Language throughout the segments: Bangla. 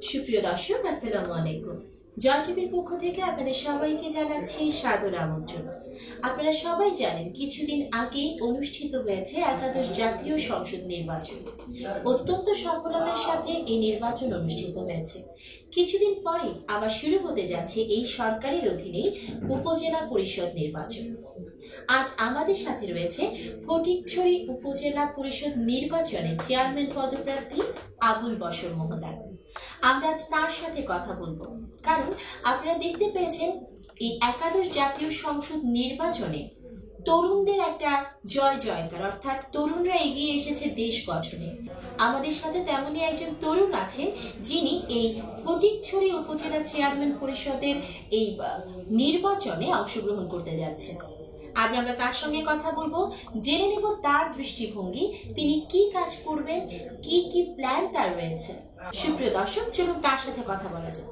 সুপ্রিয় দর্শক, আসসালামু আলাইকুম। জয় টিভির পক্ষ থেকে আপনাদের সবাইকে জানাচ্ছি সাদর আমন্ত্রণ। আপনারা সবাই জানেন, কিছুদিন আগেই অনুষ্ঠিত হয়েছে একাদশ জাতীয় সংসদ নির্বাচন। অত্যন্ত সফলতার সাথে এই নির্বাচন অনুষ্ঠিত হয়েছে। কিছুদিন পরে আবার শুরু হতে যাচ্ছে এই সরকারের অধীনে উপজেলা পরিষদ নির্বাচন। আজ আমাদের সাথে রয়েছে ফটিকছড়ি উপজেলা পরিষদ নির্বাচনে চেয়ারম্যান পদপ্রার্থী আবুল বশর মহোদয়। আমরা আজ তার সাথে কথা বলবো, কারণ আপনারা দেখতে পেয়েছেন এই একাদশ জাতীয় সংসদ নির্বাচনে তরুণদের একটা জয় জয়কার, অর্থাৎ তরুণরা এগিয়ে এসেছে দেশ গঠনে। আমাদের সাথে তেমনই একজন তরুণ আছেন, যিনি এই ফটিকছড়ি উপজেলা চেয়ারম্যান পরিষদের এই নির্বাচনে অংশগ্রহণ করতে যাচ্ছেন। আজ আমরা তার সঙ্গে কথা বলবো, জেনে নেব তার দৃষ্টিভঙ্গি, তিনি কি কাজ করবেন, কি কি প্ল্যান তার রয়েছে। সুপ্রিয় দর্শক, চলুন তার সাথে কথা বলা যাক।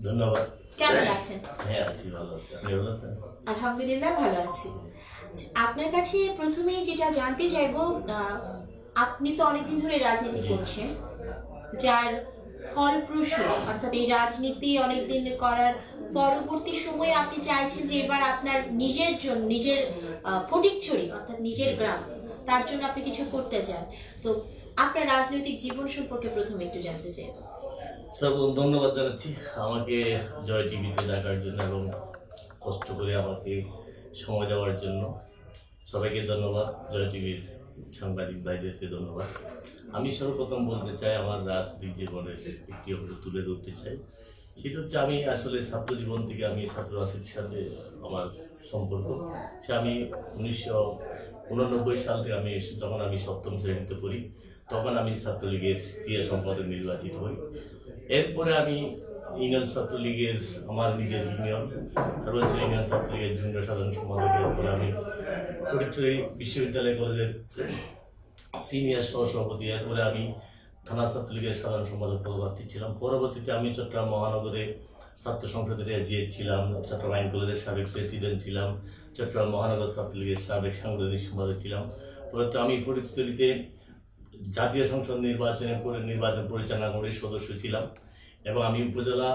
ধন্যবাদ। কেমন আছেন? হ্যাঁ, আছি, ভালো আছি। আপনি ভালো আছেন? আলহামদুলিল্লাহ ভালো আছি। আপনার কাছে প্রথমেই যেটা জানতে চাইবো, আপনি তো অনেকদিন ধরে রাজনীতি করছেন, যার ফলপ্রসূ অর্থাৎ এই রাজনীতি অনেকদিন করার পরবর্তী সময়ে আপনি চাইছেন যে এবার আপনার নিজের জন্য, নিজের ফটিকছড়ি অর্থাৎ নিজের গ্রাম, তার জন্য আপনি কিছু করতে চান। তো আপনার রাজনৈতিক জীবন সম্পর্কে প্রথমে একটু জানতে চাই। ধন্যবাদ জানাচ্ছি আমাকে জয় টিভিতে দেখার জন্য এবং কষ্ট করে আমাকে সময় দেওয়ার জন্য। সবাইকে ধন্যবাদ, জয় টিভির সাংবাদিক ভাইদেরকে ধন্যবাদ। আমি সর্বপ্রথম বলতে চাই, আমার রাজনৈতিক জীবনের একটি অংশ তুলে ধরতে চাই। সেটা হচ্ছে, আমি আসলে ছাত্র জীবন থেকে আমি ছাত্র রাজনীতির সাথে আমার সম্পর্ক। সে আমি 1989 সাল থেকে যখন আমি সপ্তম শ্রেণীতে পড়ি, তখন আমি ছাত্রলীগের ক্রীড়া সম্পাদক নির্বাচিত হই। এরপরে আমি ইউনিয়ন ছাত্রলীগের, আমার নিজের ইউনিয়ন রয়েছে ইউনিয়ন ছাত্রলীগের জুনিয়র সাধারণ সম্পাদক। এরপরে আমি ফটিকছড়ি বিশ্ববিদ্যালয় কলেজের সিনিয়র সহসভাপতি। এরপরে আমি থানা ছাত্রলীগের সাধারণ সম্পাদক পদপ্রার্থী ছিলাম। পরবর্তীতে আমি চট্টগ্রাম মহানগরে ছাত্র সংসদের এজিএড ছিলাম, চট্টগ্রাম আইন কলেজের সাবেক প্রেসিডেন্ট ছিলাম, চট্টগ্রাম মহানগর ছাত্রলীগের সাবেক সাংগঠনিক সম্পাদক ছিলাম। পরে আমি ফটিকছড়িতে জাতীয় সংসদ নির্বাচন পরিচালনা কমিটির সদস্য ছিলাম এবং আমি উপজেলা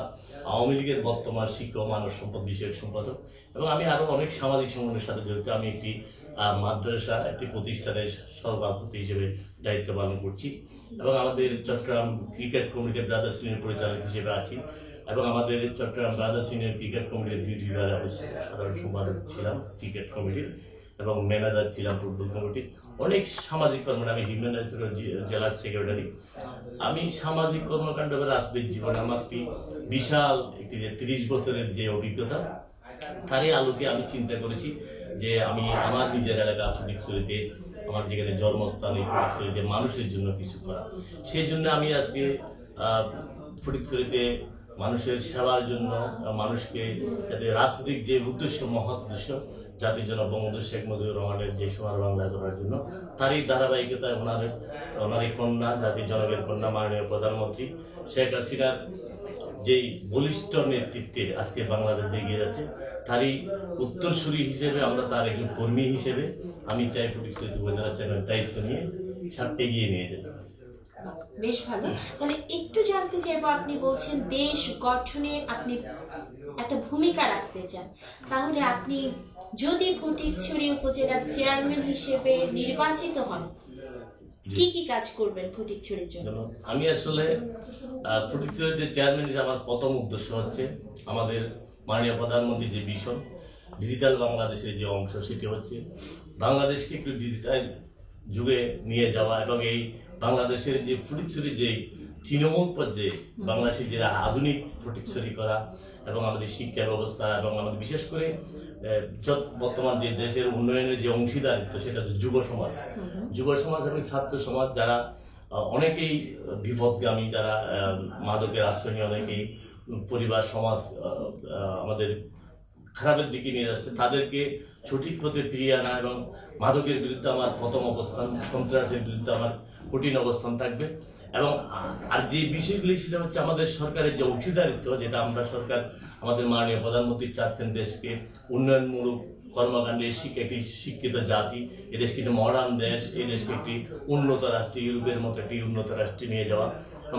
আওয়ামী লীগের বর্তমান শিক্ষা ও মানব সম্পদ বিষয়ক সম্পাদক। এবং আমি আরও অনেক সামাজিক সংগঠনের সাথে জড়িত। আমি একটি মাদ্রাসা, একটি প্রতিষ্ঠানের সভাপতি হিসেবে দায়িত্ব পালন করছি এবং আমাদের চট্টগ্রাম ক্রিকেট কমিটির ব্রাদার্স ইউনিয়নের পরিচালক হিসেবে আছি এবং আমাদের চট্টগ্রাম ব্রাদার্স ইউনিয়ন ক্রিকেট কমিটির 2টি বিভাগের সাধারণ সম্পাদক ছিলাম ক্রিকেট কমিটির এবং ম্যানেজার ছিলাম ফুটবল কমিটির। অনেক সামাজিক কর্ম, আমি হিউম্যান রাইটস জেলা সেক্রেটারি। আমি সামাজিক কর্মকাণ্ড বা রাজনৈতিক জীবনে আমার একটি বিশাল একটি 30 বছরের যে অভিজ্ঞতা, তারই আলোকে আমি চিন্তা করেছি যে আমি আমার নিজের এলাকা ফটিকছড়িতে, আমার যেখানে জন্মস্থান এই ফটিকছড়িতে মানুষের জন্য কিছু করা। সেই জন্য আমি আজকে ফটিকছড়িতে মানুষের সেবার জন্য, মানুষকে যাতে রাজনৈতিক যে উদ্দেশ্য, মহৎ উদ্দেশ্য, জাতির জন্য বঙ্গবন্ধু শেখ মুজিবুর রহমানের যে সোনার বাংলা করার জন্য, তারই ধারাবাহিকতায় ওনার কন্যা, জাতির জনকের কন্যা, মাননীয় প্রধানমন্ত্রী শেখ হাসিনার যেই বলিষ্ঠ নেতৃত্বে আজকে বাংলাদেশ এগিয়ে যাচ্ছে, তারই উত্তরসূরি হিসেবে, আমরা তার একজন কর্মী হিসেবে আমি চাই ফটিকছড়ি উপজেলা চেয়ারম্যানের দায়িত্ব নিয়ে এগিয়ে নিয়ে যেতে। বেশ ভালো। তাহলে একটু জানতে চাইবো, আপনি বলছেন দেশ গঠনে আপনি একটা ভূমিকা রাখতে চান, তাহলে আপনি যদি ফটিকছড়ি উপজেলার চেয়ারম্যান হিসেবে নির্বাচিত হন, কি কি কাজ করবেন ফটিকছড়ির জন্য? আমি আসলে ফটিকছড়িতে চেয়ারম্যান হিসেবে আমার প্রথম উদ্দেশ্য হচ্ছে, আমাদের মাননীয় প্রধানমন্ত্রীর যে ভিশন, ডিজিটাল বাংলাদেশের যে অংশ, সেটি হচ্ছে বাংলাদেশকে একটু ডিজিটাল যুগে নিয়ে যাওয়া এবং এই বাংলাদেশের যে ফটিকছড়ি যে তৃণমূল পর্যায়ে বাংলাদেশের যে আধুনিক ফটিকছড়ি করা এবং আমাদের শিক্ষা ব্যবস্থা এবং আমাদের বিশেষ করে বর্তমান যে দেশের উন্নয়নের যে অংশীদারিত্ব, সেটা হচ্ছে যুব সমাজ এবং ছাত্র সমাজ, যারা অনেকেই বিপদগামী, যারা মাদকের আশ্রয় নিয়ে অনেকেই পরিবার সমাজ আমাদের খারাপের দিকে নিয়ে যাচ্ছে, তাদেরকে সঠিক পথে ফিরিয়ে আনা এবং মাদকের বিরুদ্ধে আমার প্রথম অবস্থান, সন্ত্রাসের বিরুদ্ধে আমার কঠিন অবস্থান থাকবে। এবং আর যে বিষয়গুলি, সেটা হচ্ছে আমাদের সরকারের যে অংশীদারিত্ব, যেটা আমরা সরকার, আমাদের মাননীয় প্রধানমন্ত্রী চাচ্ছেন দেশকে উন্নয়নমূলক কর্মকাণ্ডে একটি শিক্ষিত জাতি, এদেশকে একটি মডার্ন দেশ, এই দেশকে একটি উন্নত রাষ্ট্রে, ইউরোপের মতো একটি উন্নত রাষ্ট্রে নিয়ে যাওয়া,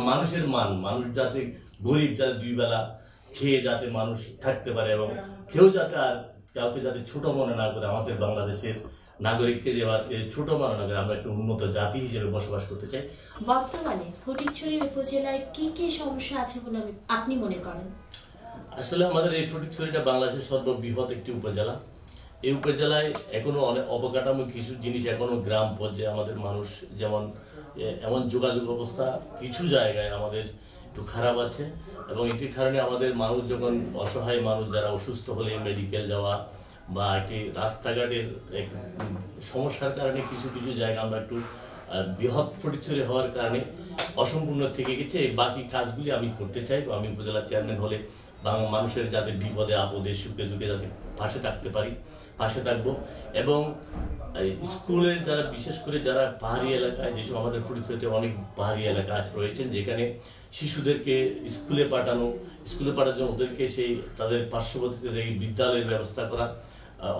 মানুষের মানুষ যাতে গরিব, যাতে দুই বেলা খেয়ে যাতে মানুষ থাকতে পারে এবং কেউ যাতে আর কাউকে যাতে ছোট মনে না করে, আমাদের বাংলাদেশের নাগরিককে দেওয়ার ছোট মনে না করে আমরা একটা উন্নত জাতি হিসেবে বসবাস করতে চাই। বর্তমানে ফটিকছড়ি উপজেলায় কি কি সমস্যা আছে বলে আপনি মনে করেন? আসলে আমাদের এই ফটিকছড়িটা বাংলাদেশের সর্ববৃহৎ একটি উপজেলা। এই উপজেলায় এখনো অনেক অবকাঠামো কিছু জিনিস এখনো গ্রাম পর্যায়ে আমাদের মানুষ যেমন এমন যোগাযোগ অবস্থা কিছু জায়গায় আমাদের একটু খারাপ আছে এবং এটির কারণে আমাদের মানুষ যখন অসহায় মানুষ যারা অসুস্থ হলে মেডিকেল যাওয়া বা একটি রাস্তাঘাটের সমস্যার কারণে কিছু কিছু জায়গা আমরা একটু বৃহৎ ফটিকছড়ি হওয়ার কারণে অসম্পূর্ণ থেকে গেছে। এই বাকি কাজগুলি আমি করতে চাই। আমি উপজেলা চেয়ারম্যান হলে মানুষের যাতে বিপদে আপদে সুখে দুঃখে যাতে পাশে থাকতে পারি, পাশে থাকবো। এবং স্কুলে যারা বিশেষ করে যারা পাহাড়ি এলাকায়, যেসব আমাদের ফটিকছড়িতে অনেক পাহাড়ি এলাকা রয়েছেন যেখানে শিশুদেরকে স্কুলে পাঠানোর জন্য ওদেরকে সেই তাদের পার্শ্ববর্তী বিদ্যালয়ের ব্যবস্থা করা,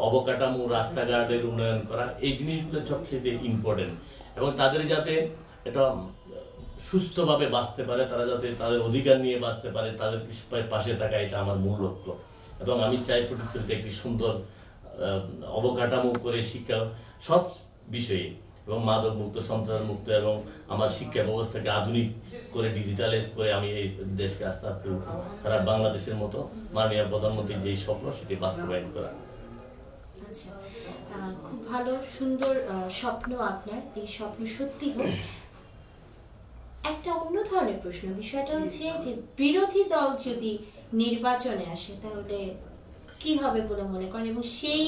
অবকাঠামো রাস্তাঘাটের উন্নয়ন করা, এই জিনিসগুলো সবচেয়ে ইম্পর্টেন্ট। এবং তাদের যাতে এটা সুস্থভাবে বাঁচতে পারে, তারা যাতে তাদের অধিকার নিয়ে বাঁচতে পারে, তাদের পাশে থাকা, এটা আমার মূল লক্ষ্য। এবং আমি চাই ফটিকছড়িতে একটি সুন্দর অবকাঠামো করে শিক্ষা সব বিষয়ে এবং মাদক মুক্ত, সন্ত্রাস মুক্ত এবং আমার শিক্ষা ব্যবস্থাকে আধুনিক করে ডিজিটালাইজ করে আমি এই দেশকে আস্তে আস্তে তারা বাংলাদেশের মতো মাননীয় প্রধানমন্ত্রীর যেই স্বপ্ন সেটি বাস্তবায়ন করা। আচ্ছা, খুব ভালো সুন্দর স্বপ্ন আপনার, এই স্বপ্ন সত্যি হোক। একটা অন্য ধরনের প্রশ্ন, বিষয়টা হচ্ছে যে বিরোধী দল যদি নির্বাচনে আসে তাহলে কি হবে বলে মনে করেন এবং সেই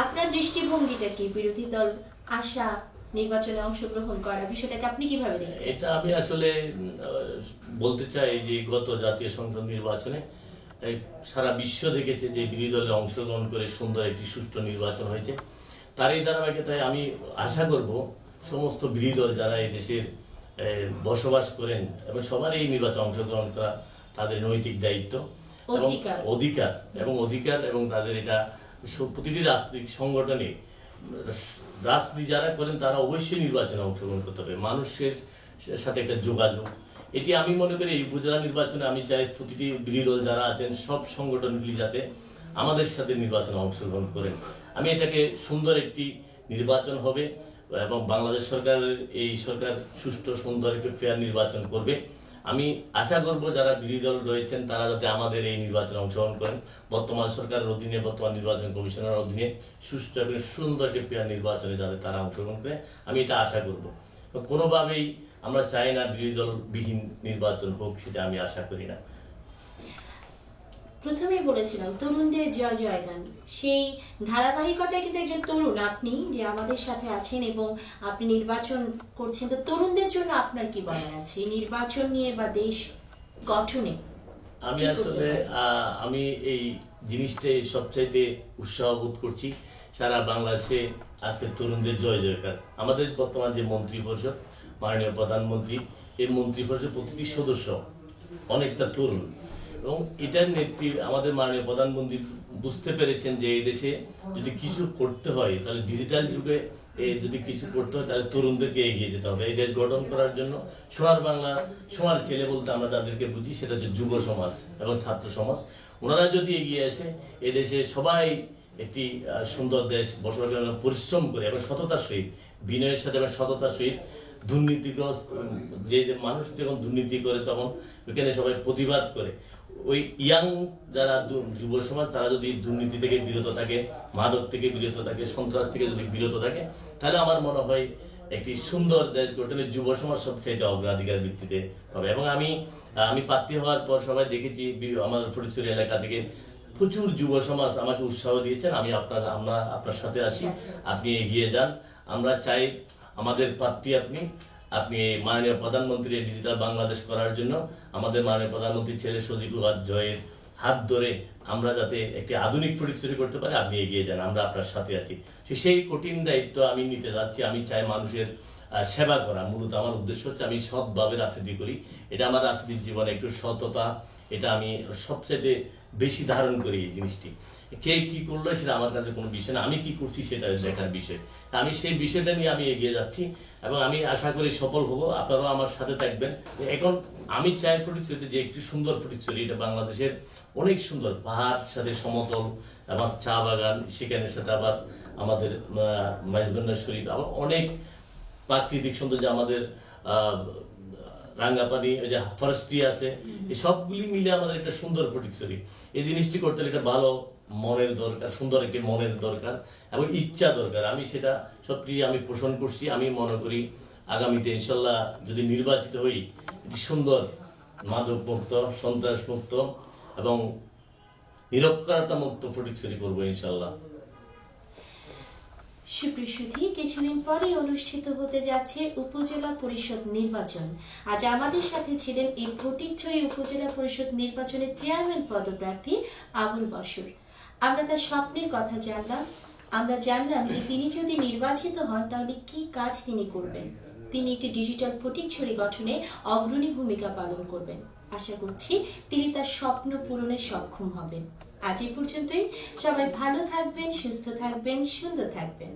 আপনার দৃষ্টিভঙ্গিটা কি? বিরোধী দল আসা, নির্বাচনে অংশগ্রহণ করা, বিষয়টাকে আপনি কিভাবে দেখছেন? এটা আমি আসলে বলতে চাই যে গত জাতীয় সংসদ নির্বাচনে সারা বিশ্ব দেখেছে যে বিরোধী দলের অংশগ্রহণ করে সুন্দর একটি সুষ্ঠু নির্বাচন হয়েছে। তারই ধারাবাহিকতায় আমি আশা করব সমস্ত বিরোধী দল যারা এই দেশের বসবাস করেন এবং সবার এই নির্বাচনে অংশগ্রহণ করা তাদের নৈতিক দায়িত্ব, অধিকার এবং তাদের এটা প্রতিটি রাজনৈতিক সংগঠনে রাজনীতি যারা করেন তারা অবশ্যই নির্বাচনে অংশগ্রহণ করতে হবে, মানুষের সাথে একটা যোগাযোগ। এটি আমি মনে করি এই উপজেলা নির্বাচনে আমি চাই প্রতিটি বিরোধী দল যারা আছেন সব সংগঠনগুলি যাতে আমাদের সাথে নির্বাচনে অংশগ্রহণ করেন। আমি এটাকে সুন্দর একটি নির্বাচন হবে এবং বাংলাদেশ সরকারের এই সরকার সুষ্ঠু সুন্দর একটি ফেয়ার নির্বাচন করবে। আমি আশা করব যারা বিরোধী দল রয়েছেন তারা যাতে আমাদের এই নির্বাচনে অংশগ্রহণ করেন, বর্তমান সরকারের অধীনে, বর্তমান নির্বাচন কমিশনের অধীনে সুষ্ঠু এবং সুন্দর একটি ফেয়ার নির্বাচনে যাতে তারা অংশগ্রহণ করে, আমি এটা আশা করব। কোনোভাবেই আমরা চাই না বিরোধী দলবিহীন নির্বাচন হোক, সেটা আমি আশা করি না। প্রথমেই বলেছিলাম তরুণদের জয় জয়গান, সেই ধারাবাহিকতায় কিন্তু একজন তরুণ আপনি যে আমাদের সাথে আছেন এবং আপনি নির্বাচন করছেন, তো তরুণদের জন্য আপনার কি বলার আছে নির্বাচন নিয়ে বা দেশ গঠনে? আমি আসলে আমি এই জিনিসটাই সবচাইতে উৎসাহ বোধ করছি। সারা বাংলাদেশে আজকে তরুণদের জয় জয়কার। আমাদের বর্তমান যে মন্ত্রী পরিষদ, মাননীয় প্রধানমন্ত্রী, এই মন্ত্রী পরিষদের প্রতিটি সদস্য অনেকটা তরুণ এবং এটার নেতৃত্বে আমাদের মাননীয় প্রধানমন্ত্রী বুঝতে পেরেছেন যে এই দেশে যদি কিছু করতে হয় তাহলে ডিজিটাল যুগে যদি কিছু করতে হয় তাহলে তরুণদেরকে এগিয়ে যেতে হবে এই দেশ গঠন করার জন্য। সোনার বাংলা, সোনার ছেলে বলতে আমরা যাদেরকে বুঝি সেটা হচ্ছে যুব সমাজ এবং ছাত্র সমাজ। ওনারা যদি এগিয়ে আসে এই দেশে সবাই একটি সুন্দর দেশ বসবাস করার পরিশ্রম করে এবং সততার সহিত, বিনয়ের সাথে এবং সততার সহিত, দুর্নীতিগ্রস্ত যে মানুষ যখন দুর্নীতি করে তখন ওইখানে সবাই প্রতিবাদ করে, ওই ইয়াং যারা যুব সমাজ তারা যদি দুর্নীতি থেকে বিরত থাকে, মাদক থেকে বিরত থাকে, সন্ত্রাস থেকে যদি বিরত থাকে, তাহলে আমার মনে হয় একটি সুন্দর দেশ গঠনে যুব সমাজ সবচেয়ে অগ্রাধিকার ভিত্তিতে পাবে। এবং আমি প্রার্থী হওয়ার পর সবাই দেখেছি আমাদের ফটিকছড়ি এলাকা থেকে প্রচুর যুব সমাজ আমাকে উৎসাহ দিয়েছেন। আমরা আপনার সাথে আছি, আপনি এগিয়ে যান। আমরা চাই আমাদের প্রার্থী আপনি মাননীয় প্রধানমন্ত্রীর ডিজিটাল বাংলাদেশ করার জন্য আমাদের মাননীয় প্রধানমন্ত্রীর ছেলে সজীবুল জয়ের হাত ধরে আমরা যাতে একটি আধুনিক ফটিকছড়ি করতে পারি, আপনি এগিয়ে যান, আমরা আপনার সাথে আছি। সেই কঠিন দায়িত্ব আমি নিতে যাচ্ছি। আমি চাই মানুষের সেবা করা, মূলত আমার উদ্দেশ্য হচ্ছে আমি সৎভাবে রাজনীতি করি। এটা আমার রাজনীতির জীবনে একটু সততা, এটা আমি সবচেয়ে বেশি ধারণ করি এই জিনিসটি। কে কি করলো সেটা আমার কাছে কোনো বিষয় না, আমি কি করছি সেটা দেখার বিষয়। তা আমি সেই বিষয়টা নিয়ে আমি এগিয়ে যাচ্ছি এবং আমি আশা করি সফল হব, আপনারাও আমার সাথে থাকবেন। এখন আমি চাই ফটিকছড়িতে যে একটি সুন্দর ফটিকছড়ি, এটা বাংলাদেশের অনেক সুন্দর, পাহাড় সাথে সমতল, আবার চা বাগান, সেখানের সাথে আবার আমাদের মাইজবান্ডার শরীফ, আবার অনেক প্রাকৃতিক সৌন্দর্য, আমাদের রাঙ্গাপানি, ওই যে ফরেস্ট্রি আছে, এই সবগুলি মিলে আমাদের একটা সুন্দর ফটিকছড়ি। এই জিনিসটি করতে হলে একটা ভালো মনের দরকার, সুন্দর একটি মনের দরকার এবং ইচ্ছা দরকার। আমি সেটা সবটি আমি পোষণ করছি। আমি মনে করি আগামীতে ইনশাল্লাহ যদি নির্বাচিত হই, একটি সুন্দর মাদক মুক্ত, সন্ত্রাস মুক্ত এবং নিরক্ষরতা মুক্ত ফটিকছড়ি করবো ইনশাল্লাহ। সুপ্রসুধী, কিছুদিন পরে অনুষ্ঠিত হতে যাচ্ছে উপজেলা পরিষদ নির্বাচন। আজ আমাদের সাথে ছিলেন এই ফটিকছড়ি উপজেলা পরিষদ নির্বাচনের চেয়ারম্যান পদপ্রার্থী আবুল বশর। আমরা তার স্বপ্নের কথা জানলাম। আমরা জানলাম যে তিনি যদি নির্বাচিত হন তাহলে কি কাজ তিনি করবেন। তিনি একটি ডিজিটাল ফটিকছড়ি গঠনে অগ্রণী ভূমিকা পালন করবেন। আশা করছি তিনি তার স্বপ্ন পূরণে সক্ষম হবেন। আজ এই পর্যন্তই। সবাই ভালো থাকবেন, সুস্থ থাকবেন, সুন্দর থাকবেন।